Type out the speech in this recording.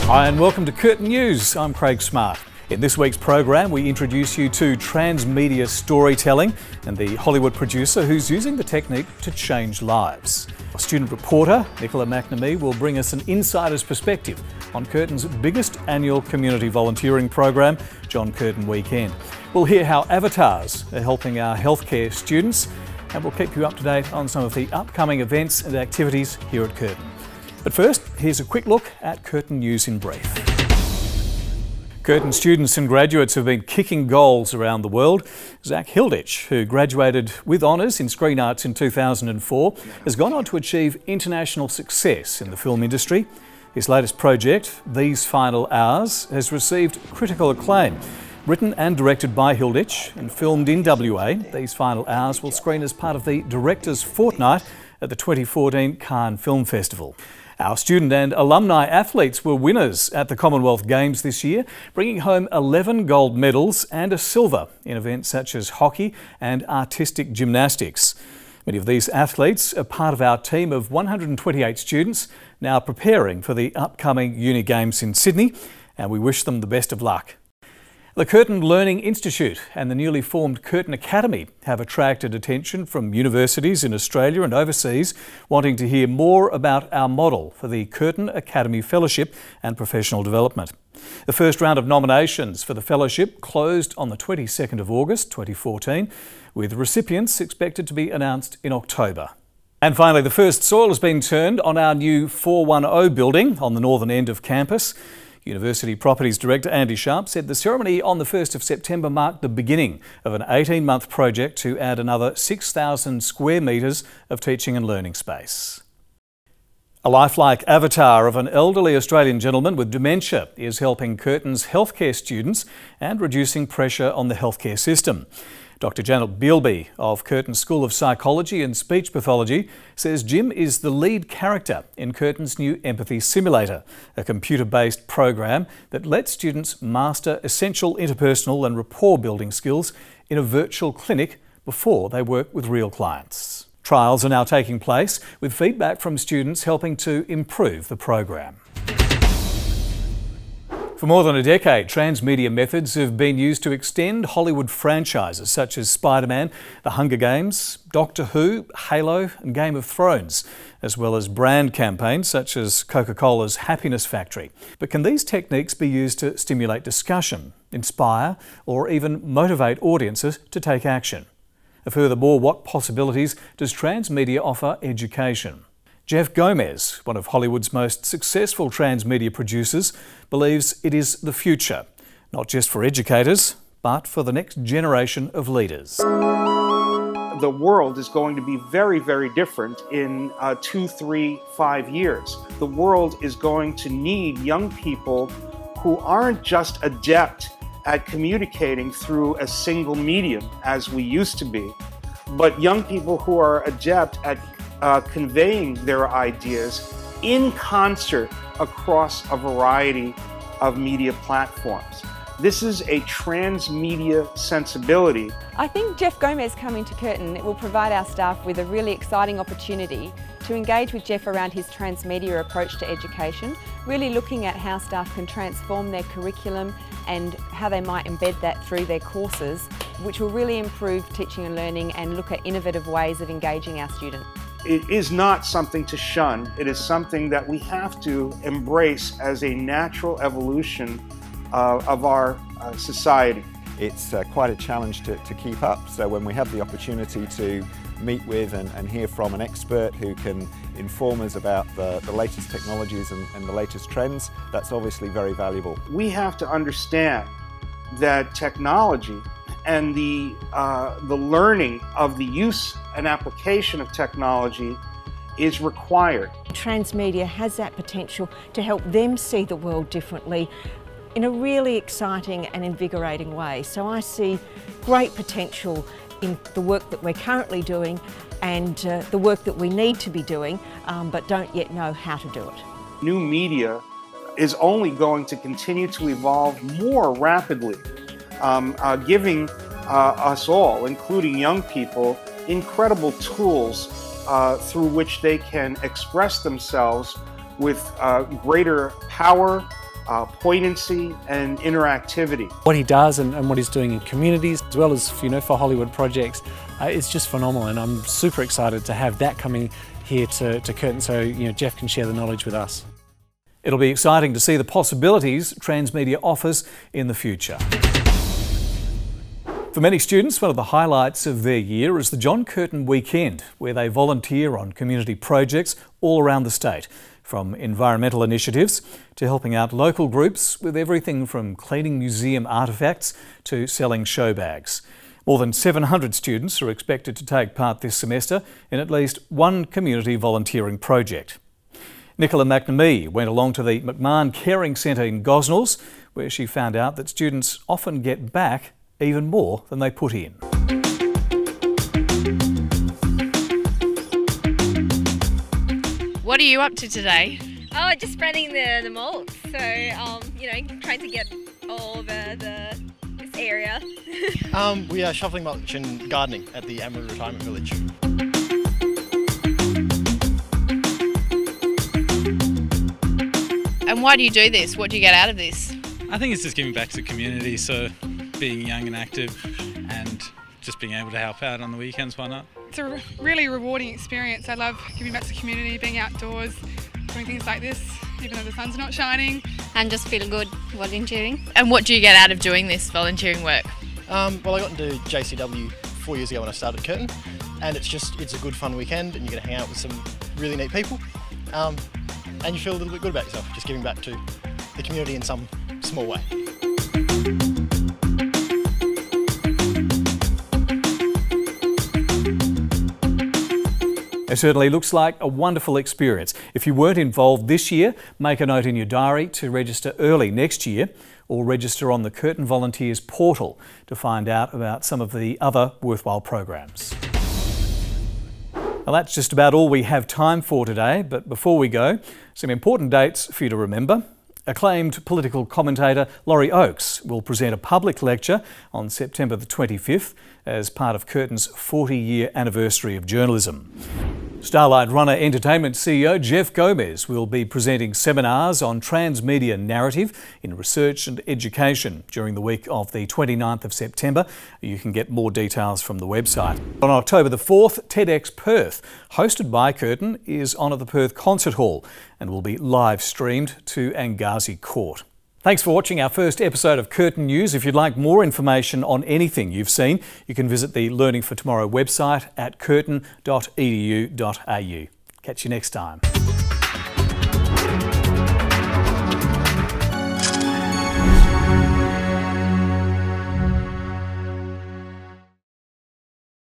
Hi and welcome to Curtin News. I'm Craig Smart. In this week's program we introduce you to transmedia storytelling and the Hollywood producer who's using the technique to change lives. Our student reporter Nicola McNamee will bring us an insider's perspective on Curtin's biggest annual community volunteering program, John Curtin Weekend. We'll hear how avatars are helping our healthcare students, and we'll keep you up to date on some of the upcoming events and activities here at Curtin. But first, here's a quick look at Curtin News in brief. Curtin students and graduates have been kicking goals around the world. Zach Hilditch, who graduated with honours in Screen Arts in 2004, has gone on to achieve international success in the film industry. His latest project, These Final Hours, has received critical acclaim. Written and directed by Hilditch and filmed in WA, These Final Hours will screen as part of the Directors' Fortnight at the 2014 Cannes Film Festival. Our student and alumni athletes were winners at the Commonwealth Games this year, bringing home 11 gold medals and a silver in events such as hockey and artistic gymnastics. Many of these athletes are part of our team of 128 students now preparing for the upcoming Uni Games in Sydney, and we wish them the best of luck. The Curtin Learning Institute and the newly formed Curtin Academy have attracted attention from universities in Australia and overseas wanting to hear more about our model for the Curtin Academy Fellowship and Professional Development. The first round of nominations for the fellowship closed on the 22nd of August 2014, with recipients expected to be announced in October. And finally, the first soil has been turned on our new 410 building on the northern end of campus. University Properties Director Andy Sharp said the ceremony on the 1st of September marked the beginning of an 18-month project to add another 6,000 square metres of teaching and learning space. A lifelike avatar of an elderly Australian gentleman with dementia is helping Curtin's healthcare students and reducing pressure on the healthcare system. Dr. Janet Bealby of Curtin's School of Psychology and Speech Pathology says Jim is the lead character in Curtin's new Empathy Simulator, a computer-based program that lets students master essential interpersonal and rapport-building skills in a virtual clinic before they work with real clients. Trials are now taking place, with feedback from students helping to improve the program. For more than a decade, transmedia methods have been used to extend Hollywood franchises such as Spider-Man, The Hunger Games, Doctor Who, Halo and Game of Thrones, as well as brand campaigns such as Coca-Cola's Happiness Factory. But can these techniques be used to stimulate discussion, inspire or even motivate audiences to take action? Furthermore, what possibilities does transmedia offer education? Jeff Gomez, one of Hollywood's most successful transmedia producers, believes it is the future, not just for educators, but for the next generation of leaders. The world is going to be very, very different in 2, 3, 5 years. The world is going to need young people who aren't just adept at communicating through a single medium, as we used to be, but young people who are adept at conveying their ideas in concert across a variety of media platforms. This is a transmedia sensibility. I think Jeff Gomez coming to Curtin will provide our staff with a really exciting opportunity to engage with Jeff around his transmedia approach to education, really looking at how staff can transform their curriculum and how they might embed that through their courses, which will really improve teaching and learning and look at innovative ways of engaging our students. It is not something to shun. It is something that we have to embrace as a natural evolution of our society. It's quite a challenge to keep up, so when we have the opportunity to meet with and hear from an expert who can inform us about the latest technologies and the latest trends, that's obviously very valuable. We have to understand that technology and the learning of the use and application of technology is required. Transmedia has that potential to help them see the world differently in a really exciting and invigorating way. So I see great potential in the work that we're currently doing and the work that we need to be doing, but don't yet know how to do it. New media is only going to continue to evolve more rapidly, giving us all, including young people, incredible tools through which they can express themselves with greater power, poignancy and interactivity. What he does and what he's doing in communities, as well as for Hollywood projects, is just phenomenal, and I'm super excited to have that coming here to Curtin, so Jeff can share the knowledge with us. It'll be exciting to see the possibilities transmedia offers in the future. For many students, one of the highlights of their year is the John Curtin Weekend, where they volunteer on community projects all around the state, from environmental initiatives to helping out local groups with everything from cleaning museum artefacts to selling show bags. More than 700 students are expected to take part this semester in at least one community volunteering project. Nicola McNamee went along to the McMahon Caring Centre in Gosnells, where she found out that students often get back even more than they put in. What are you up to today? Oh, just spreading the molds. So, trying to get all over this area. We are shoveling mulch and gardening at the Amaru Retirement Village. And why do you do this? What do you get out of this? I think it's just giving back to the community, so being young and active and just being able to help out on the weekends, why not? It's a really rewarding experience. I love giving back to the community, being outdoors, doing things like this, even though the sun's not shining. And just feel good volunteering. And what do you get out of doing this volunteering work? Well, I got into JCW 4 years ago when I started Curtin, and it's a good fun weekend, and you get to hang out with some really neat people, and you feel a little bit good about yourself, just giving back to the community in some small way. It certainly looks like a wonderful experience. If you weren't involved this year, make a note in your diary to register early next year, or register on the Curtin Volunteers portal to find out about some of the other worthwhile programs. Well, that's just about all we have time for today, but before we go, some important dates for you to remember. Acclaimed political commentator Laurie Oakes will present a public lecture on September the 25th as part of Curtin's 40-year anniversary of journalism. Starlight Runner Entertainment CEO Jeff Gomez will be presenting seminars on transmedia narrative in research and education during the week of the 29th of September. You can get more details from the website. On October the 4th, TEDx Perth, hosted by Curtin, is on at the Perth Concert Hall and will be live streamed to Angazi Court. Thanks for watching our first episode of Curtin News. If you'd like more information on anything you've seen, you can visit the Learning for Tomorrow website at curtin.edu.au. Catch you next time.